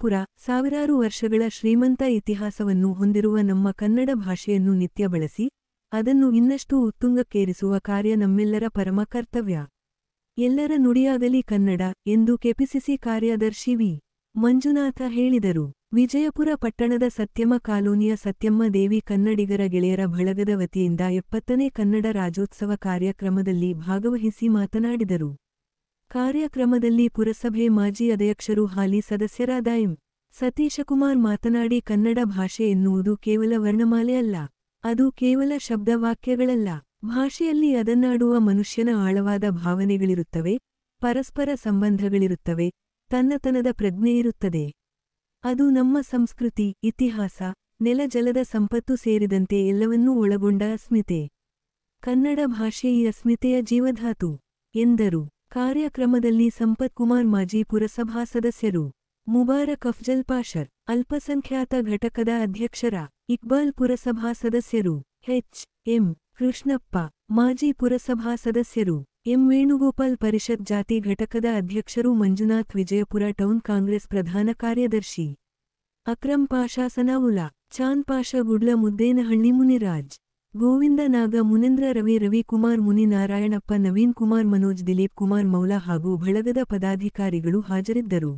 ವಿಜಯಪುರ ಸಾವಿರಾರು ವರ್ಷಗಳ ಶ್ರೀಮಂತ ಇತಿಹಾಸವನ್ನು ಹೊಂದಿರುವ ನಮ್ಮ ಕನ್ನಡ ಭಾಷೆಯನ್ನು ನಿತ್ಯ ಬಳಸಿ ಅದನ್ನು ಇನ್ನಷ್ಟು ಉತ್ತುಂಗಕ್ಕೇರಿಸುವ ಕಾರ್ಯ ನಮ್ಮೆಲ್ಲರ ಪರಮ ಕರ್ತವ್ಯ. ಎಲ್ಲರ ನುಡಿಯಾಗಲಿ ಕನ್ನಡ ಎಂದು ಕೆಪಿಸಿಸಿ ಕಾರ್ಯದರ್ಶಿ ವಿ. ಮಂಜುನಾಥ ಹೇಳಿದರು. ವಿಜಯಪುರ ಪಟ್ಟಣದ ಸತ್ಯಮ್ಮ ಕಾಲೋನಿಯ ಸತ್ಯಮ್ಮ ದೇವಿ ಕನ್ನಡಿಗರ ಗೆಳೆಯರ ಬಳಗದ ವತಿಯಿಂದ 70ನೇ ಕನ್ನಡ ರಾಜ್ಯೋತ್ಸವ ಕಾರ್ಯಕ್ರಮದಲ್ಲಿ ಭಾಗವಹಿಸಿ ಮಾತನಾಡಿದರು. ಕಾರ್ಯಕ್ರಮದಲ್ಲಿ ಪುರಸಭೆ ಮಾಜಿ ಅಧ್ಯಕ್ಷರು ಹಾಲಿ ಸದಸ್ಯರಾದ ಎಂ. ಸತೀಶಕುಮಾರ್ ಮಾತನಾಡಿ, ಕನ್ನಡ ಭಾಷೆ ಎನ್ನುವುದು ಕೇವಲ ವರ್ಣಮಾಲೆ ಅಲ್ಲ, ಅದು ಕೇವಲ ಶಬ್ದವಾಕ್ಯಗಳಲ್ಲ. ಭಾಷೆಯಲ್ಲಿ ಅದನ್ನಾಡುವ ಮನುಷ್ಯನ ಆಳವಾದ ಭಾವನೆಗಳಿರುತ್ತವೆ, ಪರಸ್ಪರ ಸಂಬಂಧಗಳಿರುತ್ತವೆ, ತನ್ನತನದ ಪ್ರಜ್ಞೆಯಿರುತ್ತದೆ. ಅದು ನಮ್ಮ ಸಂಸ್ಕೃತಿ, ಇತಿಹಾಸ, ನೆಲ-ಜಲದ ಸಂಪತ್ತು ಸೇರಿದಂತೆ ಎಲ್ಲವನ್ನೂ ಒಳಗೊಂಡ ಅಸ್ಮಿತೆ. ಕನ್ನಡ ಭಾಷೆ ಈ ಅಸ್ಮಿತೆಯ ಜೀವಧಾತು ಎಂದರು. ಕಾರ್ಯಕ್ರಮದಲ್ಲಿ ಸಂಪತ್ ಕುಮಾರ್ ಮಾಜಿ ಪುರಸಭಾ ಸದಸ್ಯರು, ಮುಬಾರಕ್ ಅಫ್ಜಲ್ ಪಾಷರ್ ಅಲ್ಪಸಂಖ್ಯಾತ ಘಟಕದ ಅಧ್ಯಕ್ಷರ, ಇಕ್ಬಾಲ್ ಪುರಸಭಾ ಸದಸ್ಯರು, ಎಚ್. ಎಂ. ಕೃಷ್ಣಪ್ಪ ಮಾಜಿ ಪುರಸಭಾ ಸದಸ್ಯರು, ಎಂ. ವೇಣುಗೋಪಾಲ್ ಪರಿಷತ್ ಜಾತಿ ಘಟಕದ ಅಧ್ಯಕ್ಷರು, ಮಂಜುನಾಥ್ ವಿಜಯಪುರ ಟೌನ್ ಕಾಂಗ್ರೆಸ್ ಪ್ರಧಾನ ಕಾರ್ಯದರ್ಶಿ, ಅಕ್ರಂ ಪಾಷಾ ಸನಾವುಲ್ಲಾ, ಚಾಂದ್ ಪಾಷಾ ಗುಡ್ಲ ಮುದ್ದೇನಹಳ್ಳಿ, ಮುನಿರಾಜ್, ಗೋವಿಂದ ನಾಗ, ಮುನೇಂದ್ರ ರವಿ, ರವಿಕುಮಾರ್ ಮುನಿ, ನಾರಾಯಣಪ್ಪ, ನವೀನ್ ಕುಮಾರ್, ಮನೋಜ್, ದಿಲೀಪ್ ಕುಮಾರ್ ಮೌಲಾ ಹಾಗೂ ಬಳಗದ ಪದಾಧಿಕಾರಿಗಳು ಹಾಜರಿದ್ದರು.